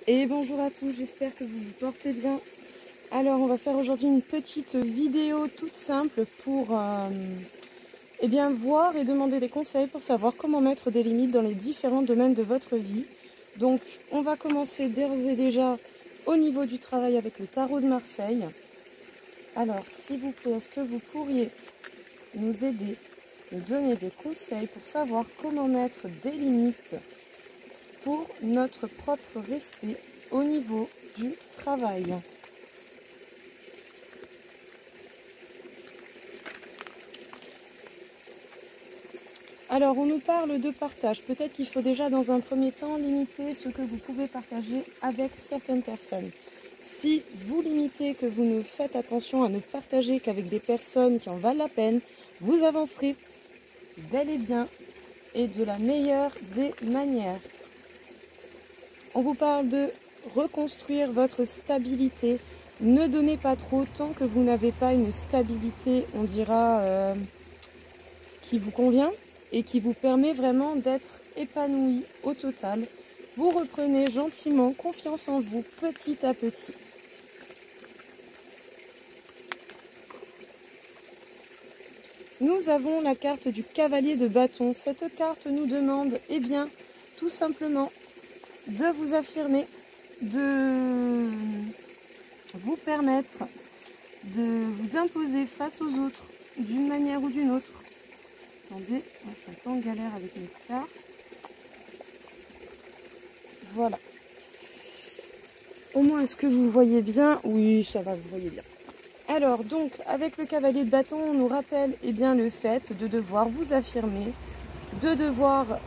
Et bonjour à tous, j'espère que vous vous portez bien. Alors on va faire aujourd'hui une petite vidéo toute simple pour voir et demander des conseils pour savoir comment mettre des limites dans les différents domaines de votre vie. Donc on va commencer d'ores et déjà au niveau du travail avec le tarot de Marseille. Alors s'il vous plaît, est-ce que vous pourriez nous aider, nous donner des conseils pour savoir comment mettre des limites pour notre propre respect au niveau du travail. Alors, on nous parle de partage. Peut-être qu'il faut déjà, dans un premier temps, limiter ce que vous pouvez partager avec certaines personnes. Si vous limitez, que vous ne faites attention à ne partager qu'avec des personnes qui en valent la peine, vous avancerez bel et bien et de la meilleure des manières. On vous parle de reconstruire votre stabilité. Ne donnez pas trop tant que vous n'avez pas une stabilité, on dira, qui vous convient et qui vous permet vraiment d'être épanoui au total. Vous reprenez gentiment confiance en vous petit à petit. Nous avons la carte du cavalier de bâton. Cette carte nous demande, tout simplement, de vous affirmer, de vous permettre de vous imposer face aux autres d'une manière ou d'une autre. Attendez, je suis un peu en galère avec mes cartes. Voilà. Au moins, est-ce que vous voyez bien? Oui, ça va, vous voyez bien. Alors, donc, avec le cavalier de bâton, on nous rappelle le fait de devoir vous affirmer, de devoir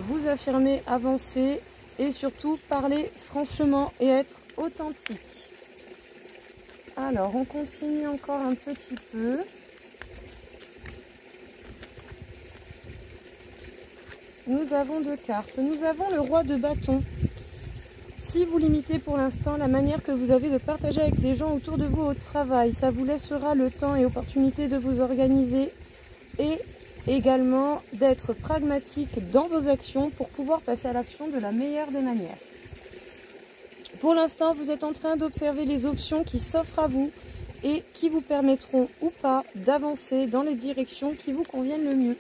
vous affirmer, avancer et surtout parler franchement et être authentique. Alors, on continue encore un petit peu. Nous avons deux cartes. Nous avons le roi de bâton. Si vous limitez pour l'instant la manière que vous avez de partager avec les gens autour de vous au travail, ça vous laissera le temps et opportunité de vous organiser et également d'être pragmatique dans vos actions pour pouvoir passer à l'action de la meilleure des manières. Pour l'instant, vous êtes en train d'observer les options qui s'offrent à vous et qui vous permettront ou pas d'avancer dans les directions qui vous conviennent le mieux.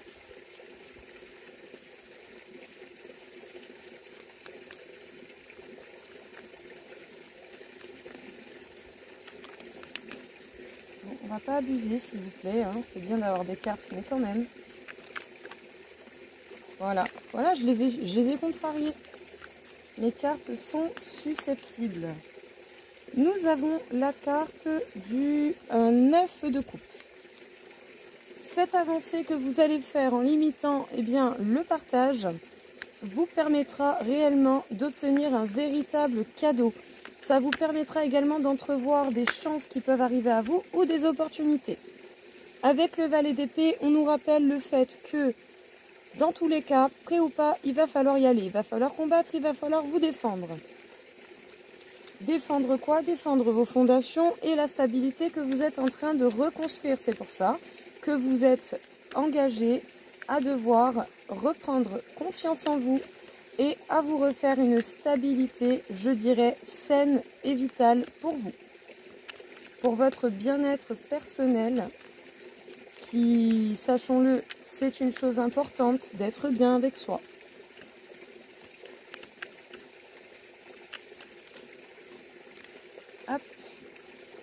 Bon, on ne va pas abuser s'il vous plaît, hein. C'est bien d'avoir des cartes, mais quand même. Voilà, je les ai contrariées. Mes cartes sont susceptibles. Nous avons la carte du 9 de coupe. Cette avancée que vous allez faire en limitant le partage vous permettra réellement d'obtenir un véritable cadeau. Ça vous permettra également d'entrevoir des chances qui peuvent arriver à vous ou des opportunités. Avec le valet d'épée, on nous rappelle le fait que dans tous les cas, prêt ou pas, il va falloir y aller. Il va falloir combattre, il va falloir vous défendre. Défendre quoi? Défendre vos fondations et la stabilité que vous êtes en train de reconstruire. C'est pour ça que vous êtes engagé à devoir reprendre confiance en vous et à vous refaire une stabilité, je dirais, saine et vitale pour vous. Pour votre bien-être personnel, qui, sachons-le, c'est une chose importante d'être bien avec soi. Hop.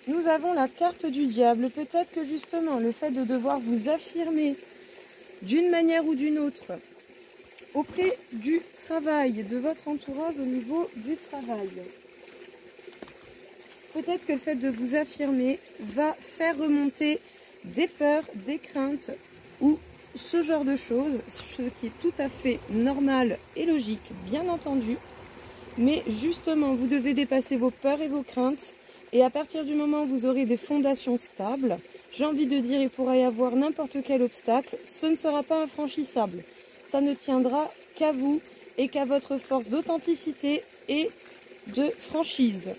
Nous avons la carte du diable. Peut-être que justement le fait de devoir vous affirmer d'une manière ou d'une autre auprès du travail, de votre entourage au niveau du travail. Peut-être que le fait de vous affirmer va faire remonter des peurs, des craintes ou ce genre de choses, ce qui est tout à fait normal et logique, bien entendu. Mais justement, vous devez dépasser vos peurs et vos craintes. Et à partir du moment où vous aurez des fondations stables, j'ai envie de dire, il pourra y avoir n'importe quel obstacle, ce ne sera pas infranchissable. Ça ne tiendra qu'à vous et qu'à votre force d'authenticité et de franchise.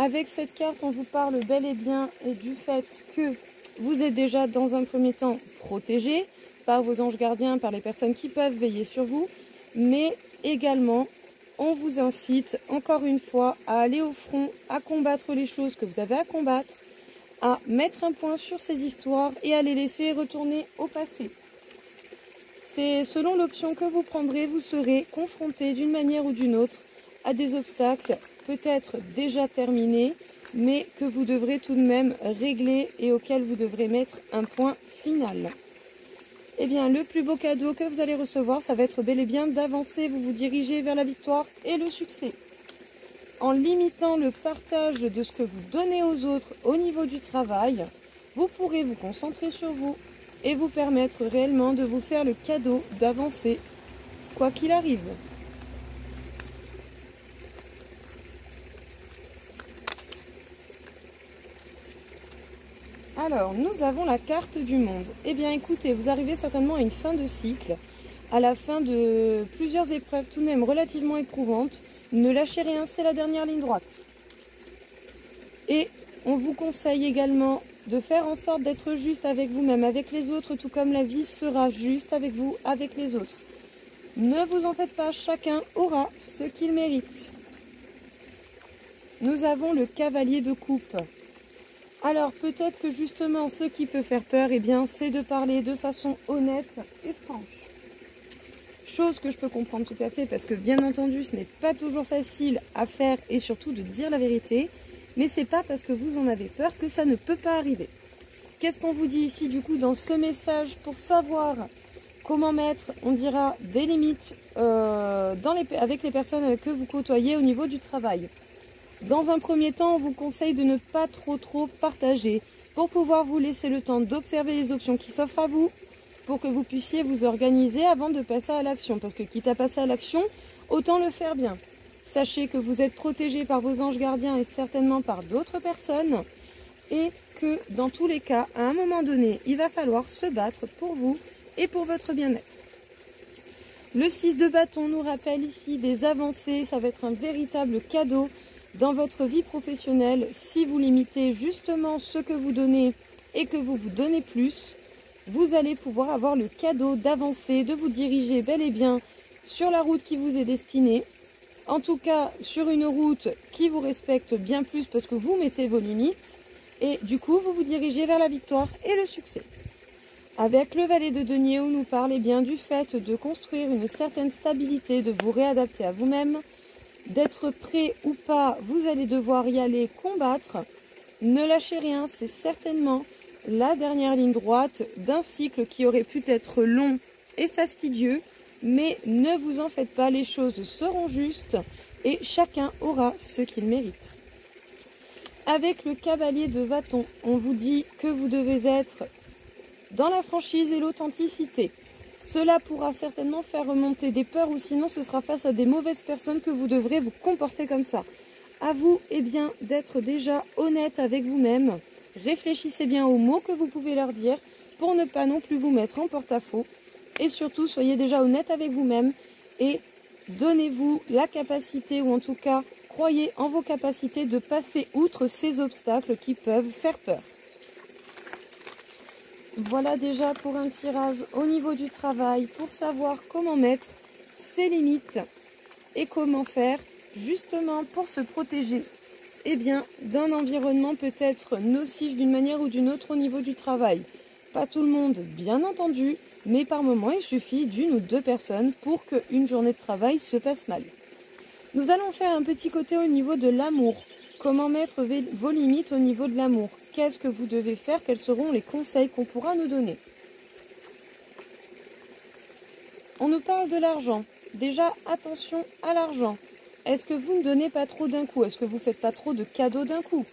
Avec cette carte, on vous parle bel et bien du fait que vous êtes déjà dans un premier temps protégé par vos anges gardiens, par les personnes qui peuvent veiller sur vous, mais également on vous incite encore une fois à aller au front, à combattre les choses que vous avez à combattre, à mettre un point sur ces histoires et à les laisser retourner au passé. C'est selon l'option que vous prendrez, vous serez confronté d'une manière ou d'une autre à des obstacles peut-être déjà terminés, mais que vous devrez tout de même régler et auxquels vous devrez mettre un point final. Eh bien, le plus beau cadeau que vous allez recevoir, ça va être bel et bien d'avancer, vous vous dirigez vers la victoire et le succès. En limitant le partage de ce que vous donnez aux autres au niveau du travail, vous pourrez vous concentrer sur vous et vous permettre réellement de vous faire le cadeau d'avancer, quoi qu'il arrive. Alors, nous avons la carte du monde. Eh bien, écoutez, vous arrivez certainement à une fin de cycle, à la fin de plusieurs épreuves tout de même relativement éprouvantes. Ne lâchez rien, c'est la dernière ligne droite. Et on vous conseille également de faire en sorte d'être juste avec vous-même, avec les autres, tout comme la vie sera juste avec vous, avec les autres. Ne vous en faites pas, chacun aura ce qu'il mérite. Nous avons le cavalier de coupe. Alors peut-être que justement ce qui peut faire peur, eh bien, c'est de parler de façon honnête et franche. Chose que je peux comprendre tout à fait parce que bien entendu ce n'est pas toujours facile à faire et surtout de dire la vérité. Mais c'est pas parce que vous en avez peur que ça ne peut pas arriver. Qu'est-ce qu'on vous dit ici du coup dans ce message pour savoir comment mettre, on dira, des limites avec les personnes que vous côtoyez au niveau du travail? Dans un premier temps, on vous conseille de ne pas trop partager pour pouvoir vous laisser le temps d'observer les options qui s'offrent à vous pour que vous puissiez vous organiser avant de passer à l'action. Parce que quitte à passer à l'action, autant le faire bien. Sachez que vous êtes protégé par vos anges gardiens et certainement par d'autres personnes et que dans tous les cas, à un moment donné, il va falloir se battre pour vous et pour votre bien-être. Le 6 de bâton nous rappelle ici des avancées, ça va être un véritable cadeau dans votre vie professionnelle. Si vous limitez justement ce que vous donnez et que vous vous donnez plus, vous allez pouvoir avoir le cadeau d'avancer, de vous diriger bel et bien sur la route qui vous est destinée. En tout cas, sur une route qui vous respecte bien plus parce que vous mettez vos limites. Et du coup, vous vous dirigez vers la victoire et le succès. Avec le valet de denier, on nous parle bien du fait de construire une certaine stabilité, de vous réadapter à vous-même, d'être prêt ou pas, vous allez devoir y aller combattre. Ne lâchez rien, c'est certainement la dernière ligne droite d'un cycle qui aurait pu être long et fastidieux. Mais ne vous en faites pas, les choses seront justes et chacun aura ce qu'il mérite. Avec le cavalier de bâton, on vous dit que vous devez être dans la franchise et l'authenticité. Cela pourra certainement faire remonter des peurs ou sinon ce sera face à des mauvaises personnes que vous devrez vous comporter comme ça. À vous, eh bien, d'être déjà honnête avec vous-même. Réfléchissez bien aux mots que vous pouvez leur dire pour ne pas non plus vous mettre en porte-à-faux. Et surtout, soyez déjà honnête avec vous-même et donnez-vous la capacité, ou en tout cas, croyez en vos capacités de passer outre ces obstacles qui peuvent faire peur. Voilà déjà pour un tirage au niveau du travail, pour savoir comment mettre ses limites et comment faire justement pour se protéger d'un environnement peut-être nocif d'une manière ou d'une autre au niveau du travail. Pas tout le monde, bien entendu, mais par moment, il suffit d'une ou deux personnes pour qu'une journée de travail se passe mal. Nous allons faire un petit côté au niveau de l'amour. Comment mettre vos limites au niveau de l'amour? Qu'est-ce que vous devez faire? Quels seront les conseils qu'on pourra nous donner? On nous parle de l'argent. Déjà, attention à l'argent. Est-ce que vous ne donnez pas trop d'un coup? Est-ce que vous ne faites pas trop de cadeaux d'un coup?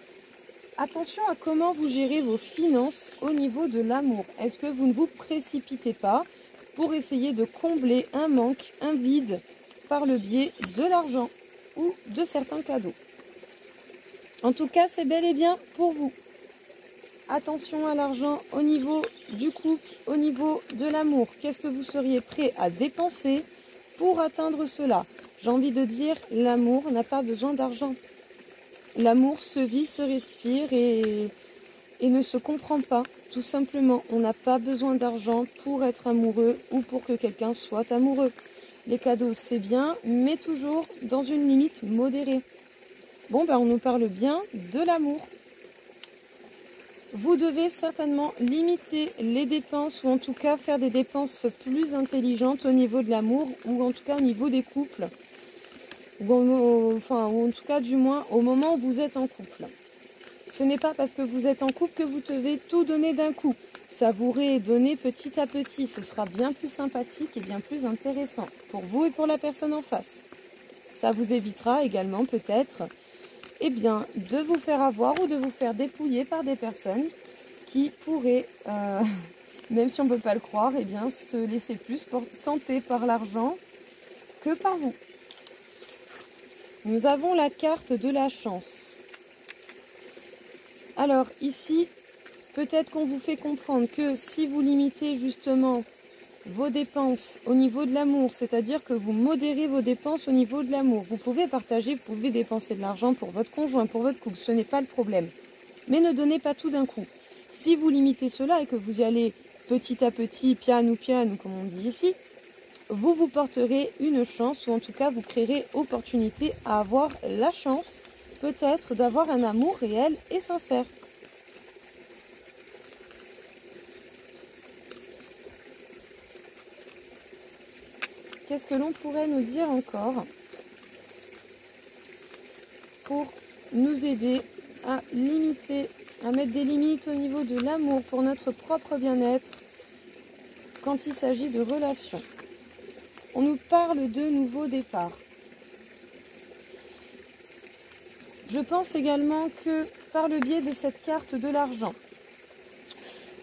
Attention à comment vous gérez vos finances au niveau de l'amour. Est-ce que vous ne vous précipitez pas pour essayer de combler un manque, un vide par le biais de l'argent ou de certains cadeaux? En tout cas, c'est bel et bien pour vous. Attention à l'argent au niveau du couple, au niveau de l'amour. Qu'est-ce que vous seriez prêt à dépenser pour atteindre cela? J'ai envie de dire, l'amour n'a pas besoin d'argent. L'amour se vit, se respire et ne se comprend pas, tout simplement. On n'a pas besoin d'argent pour être amoureux ou pour que quelqu'un soit amoureux. Les cadeaux, c'est bien, mais toujours dans une limite modérée. Bon, on nous parle bien de l'amour. Vous devez certainement limiter les dépenses ou en tout cas faire des dépenses plus intelligentes au niveau de l'amour ou en tout cas au niveau des couples. Ou en tout cas du moins au moment où vous êtes en couple. Ce n'est pas parce que vous êtes en couple que vous devez tout donner d'un coup. Savourer et donner petit à petit, ce sera bien plus sympathique et bien plus intéressant pour vous et pour la personne en face. Ça vous évitera également peut-être de vous faire avoir ou de vous faire dépouiller par des personnes qui pourraient, même si on ne peut pas le croire, se laisser plus tenter par l'argent que par vous. Nous avons la carte de la chance. Alors ici, peut-être qu'on vous fait comprendre que si vous limitez justement vos dépenses au niveau de l'amour, c'est-à-dire que vous modérez vos dépenses au niveau de l'amour. Vous pouvez partager, vous pouvez dépenser de l'argent pour votre conjoint, pour votre couple, ce n'est pas le problème. Mais ne donnez pas tout d'un coup. Si vous limitez cela et que vous y allez petit à petit, piano, comme on dit ici, vous vous porterez une chance ou en tout cas vous créerez opportunité à avoir la chance peut-être d'avoir un amour réel et sincère. Qu'est-ce que l'on pourrait nous dire encore pour nous aider à limiter, à mettre des limites au niveau de l'amour pour notre propre bien-être quand il s'agit de relations? On nous parle de nouveaux départs. Je pense également que par le biais de cette carte de l'argent,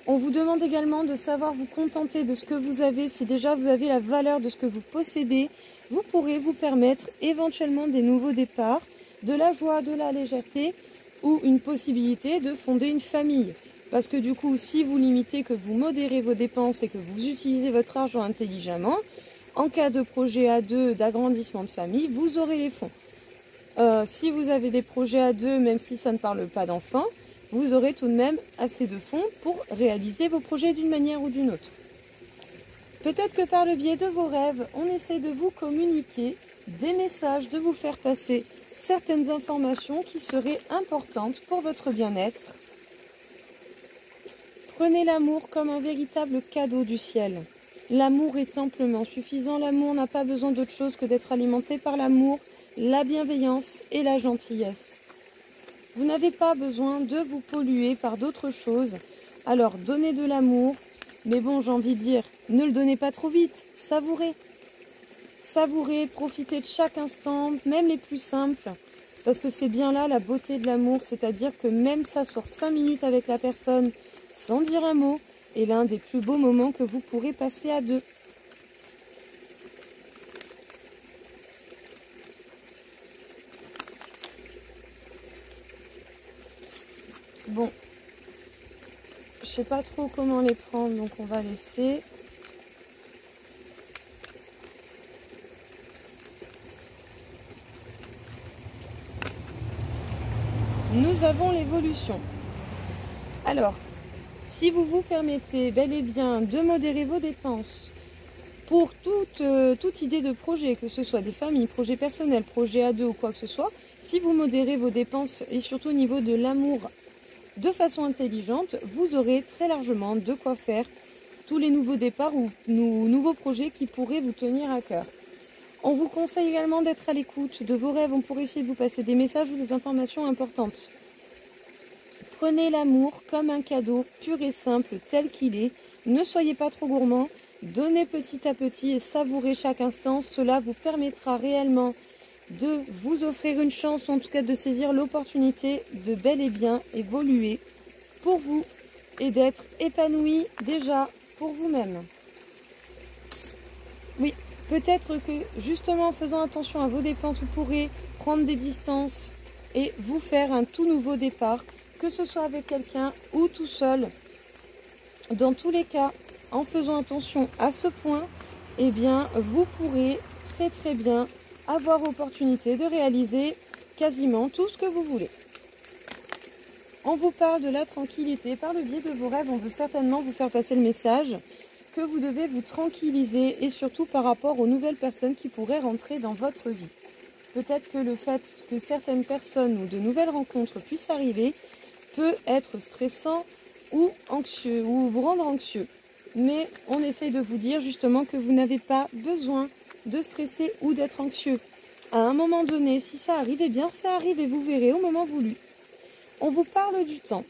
on vous demande également de savoir vous contenter de ce que vous avez. Si déjà vous avez la valeur de ce que vous possédez, vous pourrez vous permettre éventuellement des nouveaux départs, de la joie, de la légèreté ou une possibilité de fonder une famille. Parce que du coup, si vous limitez, que vous modérez vos dépenses et que vous utilisez votre argent intelligemment, en cas de projet à deux, d'agrandissement de famille, vous aurez les fonds. Si vous avez des projets à deux, même si ça ne parle pas d'enfants, vous aurez tout de même assez de fonds pour réaliser vos projets d'une manière ou d'une autre. Peut-être que par le biais de vos rêves, on essaie de vous communiquer des messages, de vous faire passer certaines informations qui seraient importantes pour votre bien-être. Prenez l'amour comme un véritable cadeau du ciel. L'amour est amplement suffisant. L'amour n'a pas besoin d'autre chose que d'être alimenté par l'amour, la bienveillance et la gentillesse. Vous n'avez pas besoin de vous polluer par d'autres choses. Alors donnez de l'amour, mais bon, j'ai envie de dire, ne le donnez pas trop vite, savourez. Savourez, profitez de chaque instant, même les plus simples, parce que c'est bien là la beauté de l'amour, c'est-à-dire que même s'asseoir 5 minutes avec la personne sans dire un mot est l'un des plus beaux moments que vous pourrez passer à deux. Bon, je sais pas trop comment les prendre, donc on va laisser. Nous avons l'évolution. Alors, si vous vous permettez bel et bien de modérer vos dépenses pour toute idée de projet, que ce soit des familles, projets personnels, projets à deux ou quoi que ce soit, si vous modérez vos dépenses et surtout au niveau de l'amour de façon intelligente, vous aurez très largement de quoi faire tous les nouveaux départs ou nouveaux projets qui pourraient vous tenir à cœur. On vous conseille également d'être à l'écoute de vos rêves. On pourrait essayer de vous passer des messages ou des informations importantes. Prenez l'amour comme un cadeau pur et simple tel qu'il est. Ne soyez pas trop gourmand. Donnez petit à petit et savourez chaque instant. Cela vous permettra réellement de vous offrir une chance, ou en tout cas de saisir l'opportunité de bel et bien évoluer pour vous et d'être épanoui déjà pour vous-même. Oui, peut-être que justement en faisant attention à vos dépenses, vous pourrez prendre des distances et vous faire un tout nouveau départ, que ce soit avec quelqu'un ou tout seul. Dans tous les cas, en faisant attention à ce point, eh bien, vous pourrez très bien avoir opportunité de réaliser quasiment tout ce que vous voulez. On vous parle de la tranquillité. Par le biais de vos rêves, on veut certainement vous faire passer le message que vous devez vous tranquilliser et surtout par rapport aux nouvelles personnes qui pourraient rentrer dans votre vie. Peut-être que le fait que certaines personnes ou de nouvelles rencontres puissent arriver peut être stressant ou anxieux ou vous rendre anxieux. Mais on essaye de vous dire justement que vous n'avez pas besoin de stresser ou d'être anxieux. À un moment donné, si ça arrive, eh bien ça arrive et vous verrez au moment voulu. On vous parle du temps.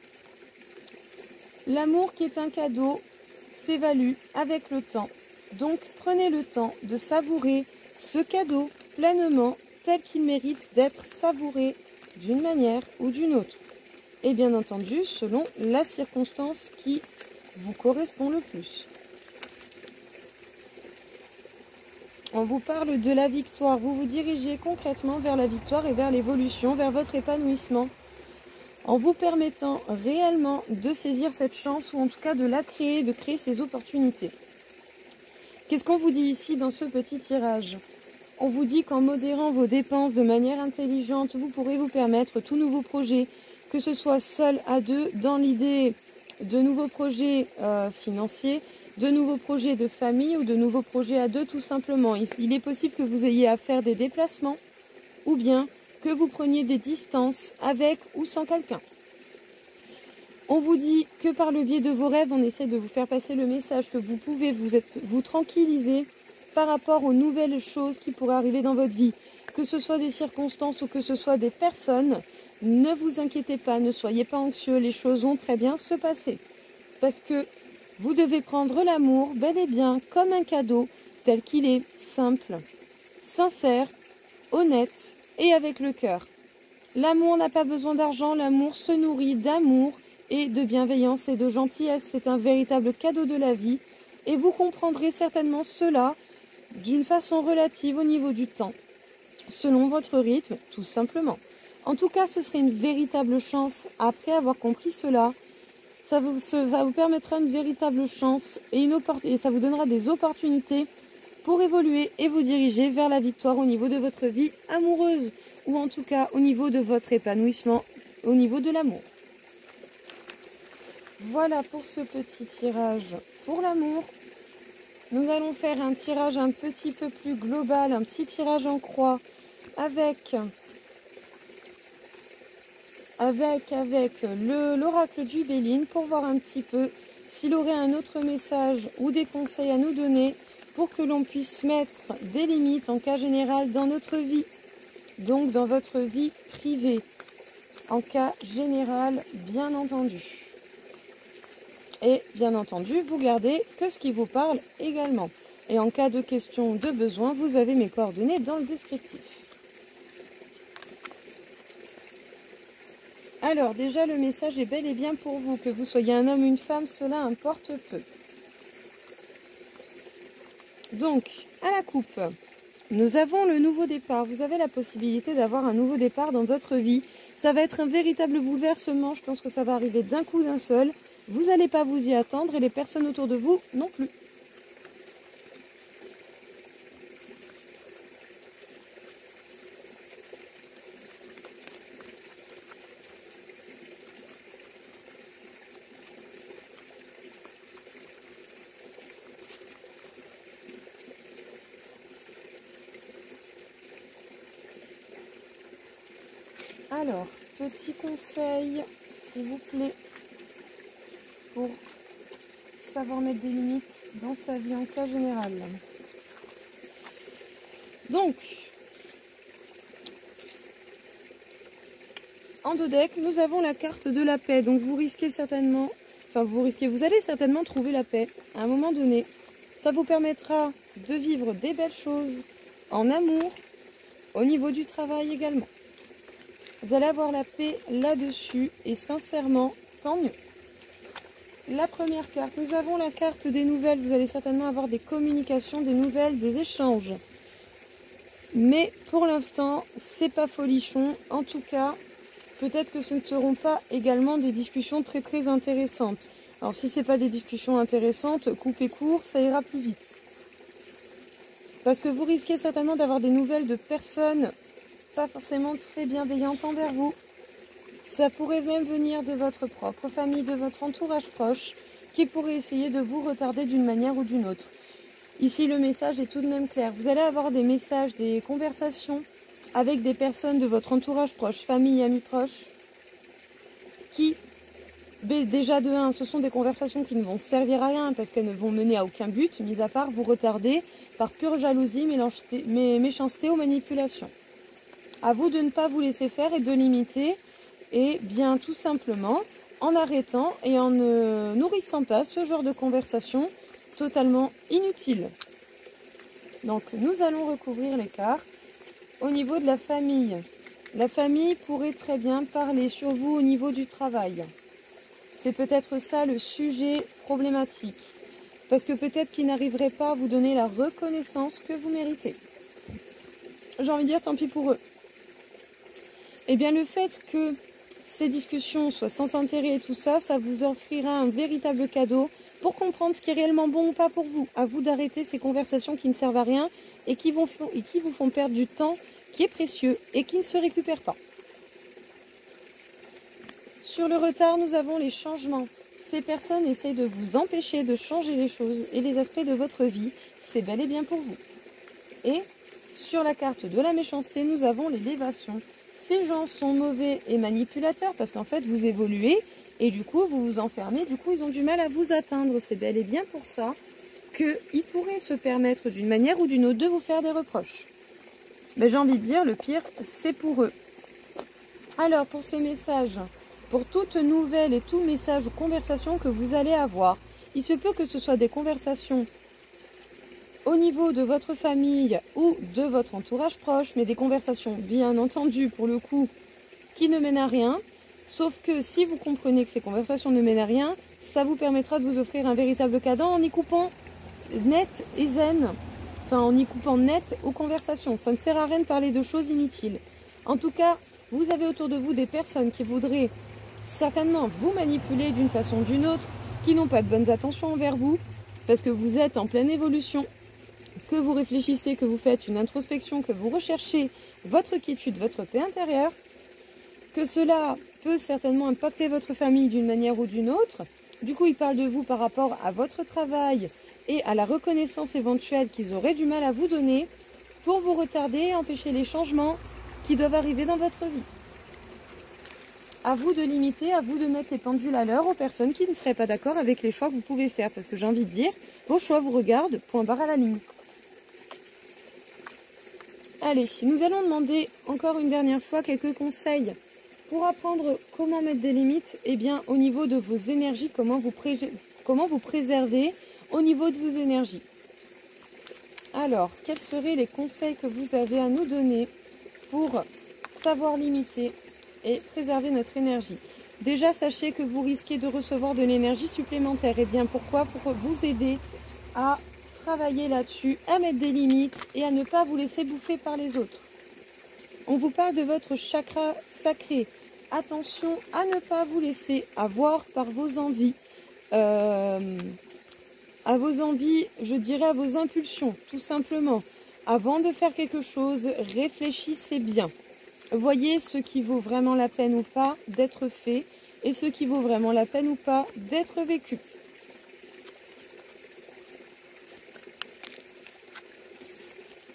L'amour qui est un cadeau s'évalue avec le temps. Donc prenez le temps de savourer ce cadeau pleinement tel qu'il mérite d'être savouré d'une manière ou d'une autre. Et bien entendu, selon la circonstance qui vous correspond le plus. On vous parle de la victoire. Vous vous dirigez concrètement vers la victoire et vers l'évolution, vers votre épanouissement. En vous permettant réellement de saisir cette chance ou en tout cas de la créer, de créer ces opportunités. Qu'est-ce qu'on vous dit ici dans ce petit tirage? On vous dit qu'en modérant vos dépenses de manière intelligente, vous pourrez vous permettre tout nouveau projet, que ce soit seul, à deux, dans l'idée de nouveaux projets financiers, de nouveaux projets de famille ou de nouveaux projets à deux tout simplement. Il est possible que vous ayez à faire des déplacements ou bien que vous preniez des distances avec ou sans quelqu'un. On vous dit que par le biais de vos rêves, on essaie de vous faire passer le message que vous pouvez vous tranquilliser par rapport aux nouvelles choses qui pourraient arriver dans votre vie. Que ce soit des circonstances ou que ce soit des personnes, ne vous inquiétez pas, ne soyez pas anxieux, les choses vont très bien se passer. Parce que vous devez prendre l'amour bel et bien comme un cadeau tel qu'il est, simple, sincère, honnête et avec le cœur. L'amour n'a pas besoin d'argent, l'amour se nourrit d'amour et de bienveillance et de gentillesse. C'est un véritable cadeau de la vie et vous comprendrez certainement cela d'une façon relative au niveau du temps, selon votre rythme, tout simplement. En tout cas, ce serait une véritable chance, après avoir compris cela, ça vous permettra une véritable chance et ça vous donnera des opportunités pour évoluer et vous diriger vers la victoire au niveau de votre vie amoureuse ou en tout cas au niveau de votre épanouissement, au niveau de l'amour. Voilà pour ce petit tirage pour l'amour. Nous allons faire un tirage un petit peu plus global, un petit tirage en croix avec l'oracle du Béline pour voir un petit peu s'il aurait un autre message ou des conseils à nous donner pour que l'on puisse mettre des limites en cas général dans notre vie, donc dans votre vie privée, en cas général bien entendu. Et bien entendu, vous gardez que ce qui vous parle également. Et en cas de question, de besoin, vous avez mes coordonnées dans le descriptif. Alors, déjà, le message est bel et bien pour vous. Que vous soyez un homme ou une femme, cela importe peu. Donc, à la coupe, nous avons le nouveau départ. Vous avez la possibilité d'avoir un nouveau départ dans votre vie. Ça va être un véritable bouleversement. Je pense que ça va arriver d'un coup, d'un seul. Vous n'allez pas vous y attendre et les personnes autour de vous non plus. Alors, petit conseil, s'il vous plaît, pour savoir mettre des limites dans sa vie en cas général. Donc, en dos deck, nous avons la carte de la paix. Donc vous risquez certainement, vous allez certainement trouver la paix à un moment donné. Ça vous permettra de vivre des belles choses en amour, au niveau du travail également. Vous allez avoir la paix là-dessus et sincèrement, tant mieux. La première carte, nous avons la carte des nouvelles. Vous allez certainement avoir des communications, des nouvelles, des échanges. Mais pour l'instant, c'est pas folichon. En tout cas, peut-être que ce ne seront pas également des discussions très très intéressantes. Alors si ce n'est pas des discussions intéressantes, coupez court, ça ira plus vite. Parce que vous risquez certainement d'avoir des nouvelles de personnes pas forcément très bienveillante envers vous. Ça pourrait même venir de votre propre famille, de votre entourage proche, qui pourrait essayer de vous retarder d'une manière ou d'une autre. Ici, le message est tout de même clair. Vous allez avoir des messages, des conversations avec des personnes de votre entourage proche, famille, amis proches, qui, déjà de 1, ce sont des conversations qui ne vont servir à rien parce qu'elles ne vont mener à aucun but, mis à part vous retarder par pure jalousie, méchanceté ou manipulation. À vous de ne pas vous laisser faire et de limiter, et bien tout simplement en arrêtant et en ne nourrissant pas ce genre de conversation totalement inutile. Donc nous allons recouvrir les cartes au niveau de la famille. La famille pourrait très bien parler sur vous au niveau du travail. C'est peut-être ça le sujet problématique. Parce que peut-être qu'ils n'arriveraient pas à vous donner la reconnaissance que vous méritez. J'ai envie de dire tant pis pour eux. Eh bien le fait que ces discussions soient sans intérêt et tout ça, ça vous offrira un véritable cadeau pour comprendre ce qui est réellement bon ou pas pour vous. À vous d'arrêter ces conversations qui ne servent à rien et qui vous font perdre du temps qui est précieux et qui ne se récupère pas. Sur le retard, nous avons les changements. Ces personnes essayent de vous empêcher de changer les choses et les aspects de votre vie. C'est bel et bien pour vous. Et sur la carte de la méchanceté, nous avons l'élévation. Ces gens sont mauvais et manipulateurs parce qu'en fait, vous évoluez et du coup, vous vous enfermez. Du coup, ils ont du mal à vous atteindre. C'est bel et bien pour ça qu'ils pourraient se permettre d'une manière ou d'une autre de vous faire des reproches. Mais j'ai envie de dire, le pire, c'est pour eux. Alors, pour ce message, pour toute nouvelle et tout message ou conversation que vous allez avoir, il se peut que ce soit des conversations au niveau de votre famille ou de votre entourage proche, mais des conversations, bien entendu, pour le coup, qui ne mènent à rien. Sauf que si vous comprenez que ces conversations ne mènent à rien, ça vous permettra de vous offrir un véritable cadeau en y coupant net et zen. Enfin, en y coupant net aux conversations. Ça ne sert à rien de parler de choses inutiles. En tout cas, vous avez autour de vous des personnes qui voudraient certainement vous manipuler d'une façon ou d'une autre, qui n'ont pas de bonnes intentions envers vous, parce que vous êtes en pleine évolution, que vous réfléchissez, que vous faites une introspection, que vous recherchez votre quiétude, votre paix intérieure, que cela peut certainement impacter votre famille d'une manière ou d'une autre. Du coup, ils parlent de vous par rapport à votre travail et à la reconnaissance éventuelle qu'ils auraient du mal à vous donner pour vous retarder et empêcher les changements qui doivent arriver dans votre vie. À vous de limiter, à vous de mettre les pendules à l'heure aux personnes qui ne seraient pas d'accord avec les choix que vous pouvez faire. Parce que j'ai envie de dire, vos choix vous regardent, point barre à la ligne. Allez, nous allons demander encore une dernière fois quelques conseils pour apprendre comment mettre des limites. Eh bien, au niveau de vos énergies, comment vous préserver au niveau de vos énergies. Alors, quels seraient les conseils que vous avez à nous donner pour savoir limiter et préserver notre énergie? Déjà, sachez que vous risquez de recevoir de l'énergie supplémentaire. Et bien pourquoi? Pour vous aider à travailler là-dessus, à mettre des limites et à ne pas vous laisser bouffer par les autres. On vous parle de votre chakra sacré. Attention à ne pas vous laisser avoir par vos envies. À vos envies, je dirais à vos impulsions, tout simplement. Avant de faire quelque chose, réfléchissez bien. Voyez ce qui vaut vraiment la peine ou pas d'être fait et ce qui vaut vraiment la peine ou pas d'être vécu.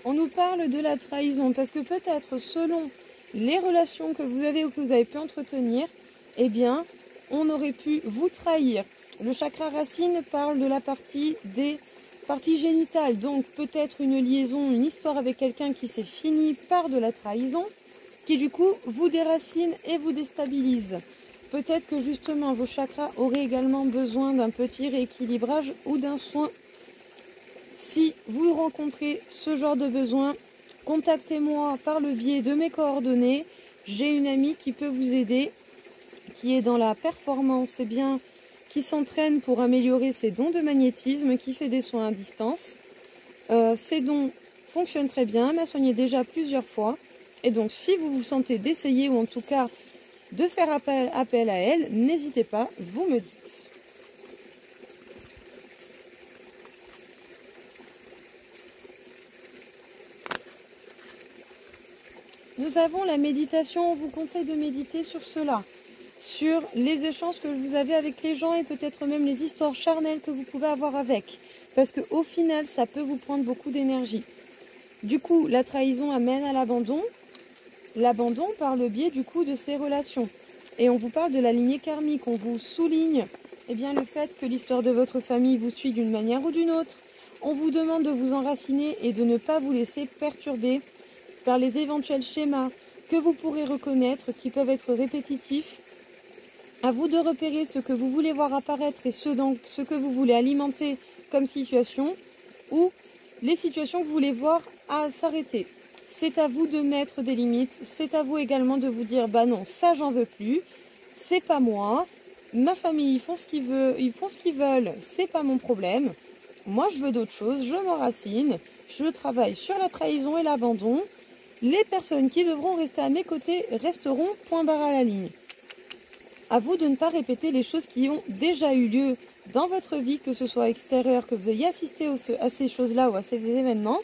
On nous parle de la trahison parce que peut-être selon les relations que vous avez ou que vous avez pu entretenir, eh bien, on aurait pu vous trahir. Le chakra racine parle de la partie des parties génitales, donc peut-être une liaison, une histoire avec quelqu'un qui s'est finie par de la trahison, qui du coup vous déracine et vous déstabilise. Peut-être que justement vos chakras auraient également besoin d'un petit rééquilibrage ou d'un soin. Si vous rencontrez ce genre de besoin, contactez-moi par le biais de mes coordonnées. J'ai une amie qui peut vous aider, qui est dans la performance, et bien, qui s'entraîne pour améliorer ses dons de magnétisme, qui fait des soins à distance. Ces dons fonctionnent très bien, elle m'a soigné déjà plusieurs fois. Et donc, si vous vous sentez d'essayer, ou en tout cas de faire appel à elle, n'hésitez pas, vous me dites. Nous avons la méditation, on vous conseille de méditer sur cela, sur les échanges que vous avez avec les gens et peut-être même les histoires charnelles que vous pouvez avoir avec. Parce qu'au final, ça peut vous prendre beaucoup d'énergie. Du coup, la trahison amène à l'abandon par le biais du coup de ces relations. Et on vous parle de la lignée karmique, on vous souligne le fait que l'histoire de votre famille vous suit d'une manière ou d'une autre. On vous demande de vous enraciner et de ne pas vous laisser perturber par les éventuels schémas que vous pourrez reconnaître qui peuvent être répétitifs. À vous de repérer ce que vous voulez voir apparaître et ce que vous voulez alimenter comme situation ou les situations que vous voulez voir à s'arrêter. C'est à vous de mettre des limites, c'est à vous également de vous dire bah non, ça j'en veux plus, c'est pas moi, ma famille ils font ce qu'ils veulent, c'est pas mon problème. Moi je veux d'autres choses, je m'enracine, je travaille sur la trahison et l'abandon. Les personnes qui devront rester à mes côtés resteront point barre à la ligne. À vous de ne pas répéter les choses qui ont déjà eu lieu dans votre vie, que ce soit extérieur, que vous ayez assisté à ces choses-là ou à ces événements,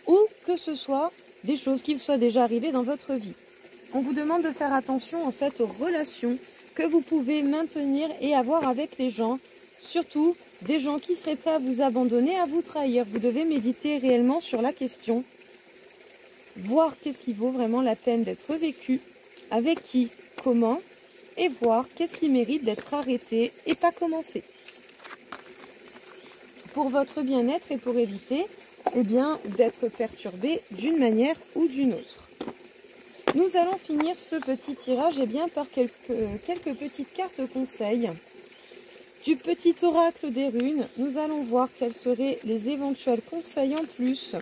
ou que ce soit des choses qui vous soient déjà arrivées dans votre vie. On vous demande de faire attention en fait aux relations que vous pouvez maintenir et avoir avec les gens, surtout des gens qui seraient prêts à vous abandonner, à vous trahir. Vous devez méditer réellement sur la question, voir qu'est-ce qui vaut vraiment la peine d'être vécu, avec qui, comment, et voir qu'est-ce qui mérite d'être arrêté et pas commencé. Pour votre bien-être et pour éviter d'être perturbé d'une manière ou d'une autre. Nous allons finir ce petit tirage par quelques petites cartes conseils. Du petit oracle des runes, nous allons voir quels seraient les éventuels conseils en plus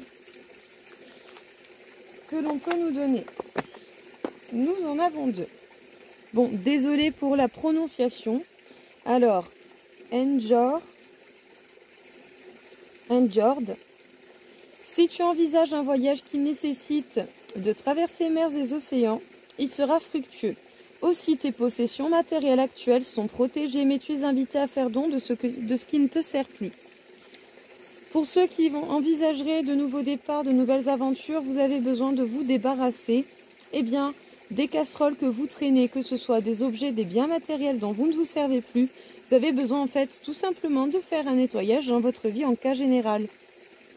que l'on peut nous donner. Nous en avons deux. Bon, désolé pour la prononciation. Alors, Njord. Si tu envisages un voyage qui nécessite de traverser mers et océans, il sera fructueux. Aussi, tes possessions matérielles actuelles sont protégées, mais tu es invité à faire don de ce qui ne te sert plus. Pour ceux qui envisageraient de nouveaux départs, de nouvelles aventures, vous avez besoin de vous débarrasser des casseroles que vous traînez, que ce soit des objets, des biens matériels dont vous ne vous servez plus. Vous avez besoin en fait tout simplement de faire un nettoyage dans votre vie en cas général.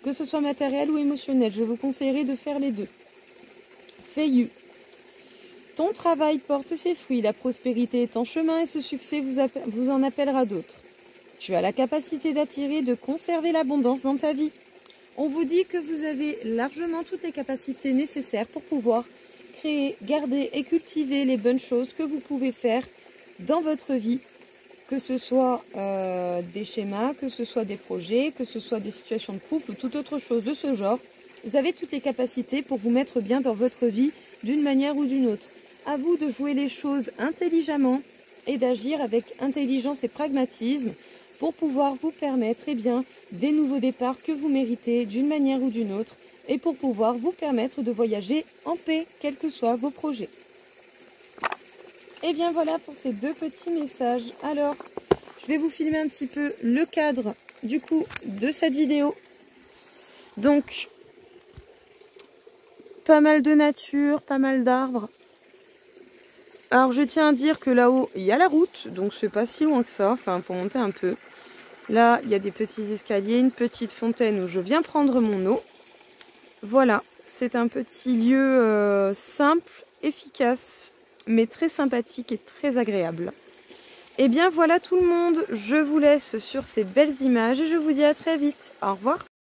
Que ce soit matériel ou émotionnel, je vous conseillerais de faire les deux. Feiyu. Ton travail porte ses fruits, la prospérité est en chemin et ce succès vous en appellera d'autres. Tu as la capacité d'attirer, de conserver l'abondance dans ta vie. On vous dit que vous avez largement toutes les capacités nécessaires pour pouvoir créer, garder et cultiver les bonnes choses que vous pouvez faire dans votre vie, que ce soit des schémas, que ce soit des projets, que ce soit des situations de couple ou toute autre chose de ce genre. Vous avez toutes les capacités pour vous mettre bien dans votre vie d'une manière ou d'une autre. À vous de jouer les choses intelligemment et d'agir avec intelligence et pragmatisme pour pouvoir vous permettre des nouveaux départs que vous méritez d'une manière ou d'une autre et pour pouvoir vous permettre de voyager en paix, quels que soient vos projets. Et bien voilà pour ces deux petits messages. Alors, je vais vous filmer un petit peu le cadre du coup de cette vidéo. Donc, pas mal de nature, pas mal d'arbres. Alors je tiens à dire que là-haut, il y a la route, donc c'est pas si loin que ça. Enfin, il faut monter un peu. Là, il y a des petits escaliers, une petite fontaine où je viens prendre mon eau. Voilà, c'est un petit lieu simple, efficace, mais très sympathique et très agréable. Et bien voilà tout le monde, je vous laisse sur ces belles images et je vous dis à très vite. Au revoir.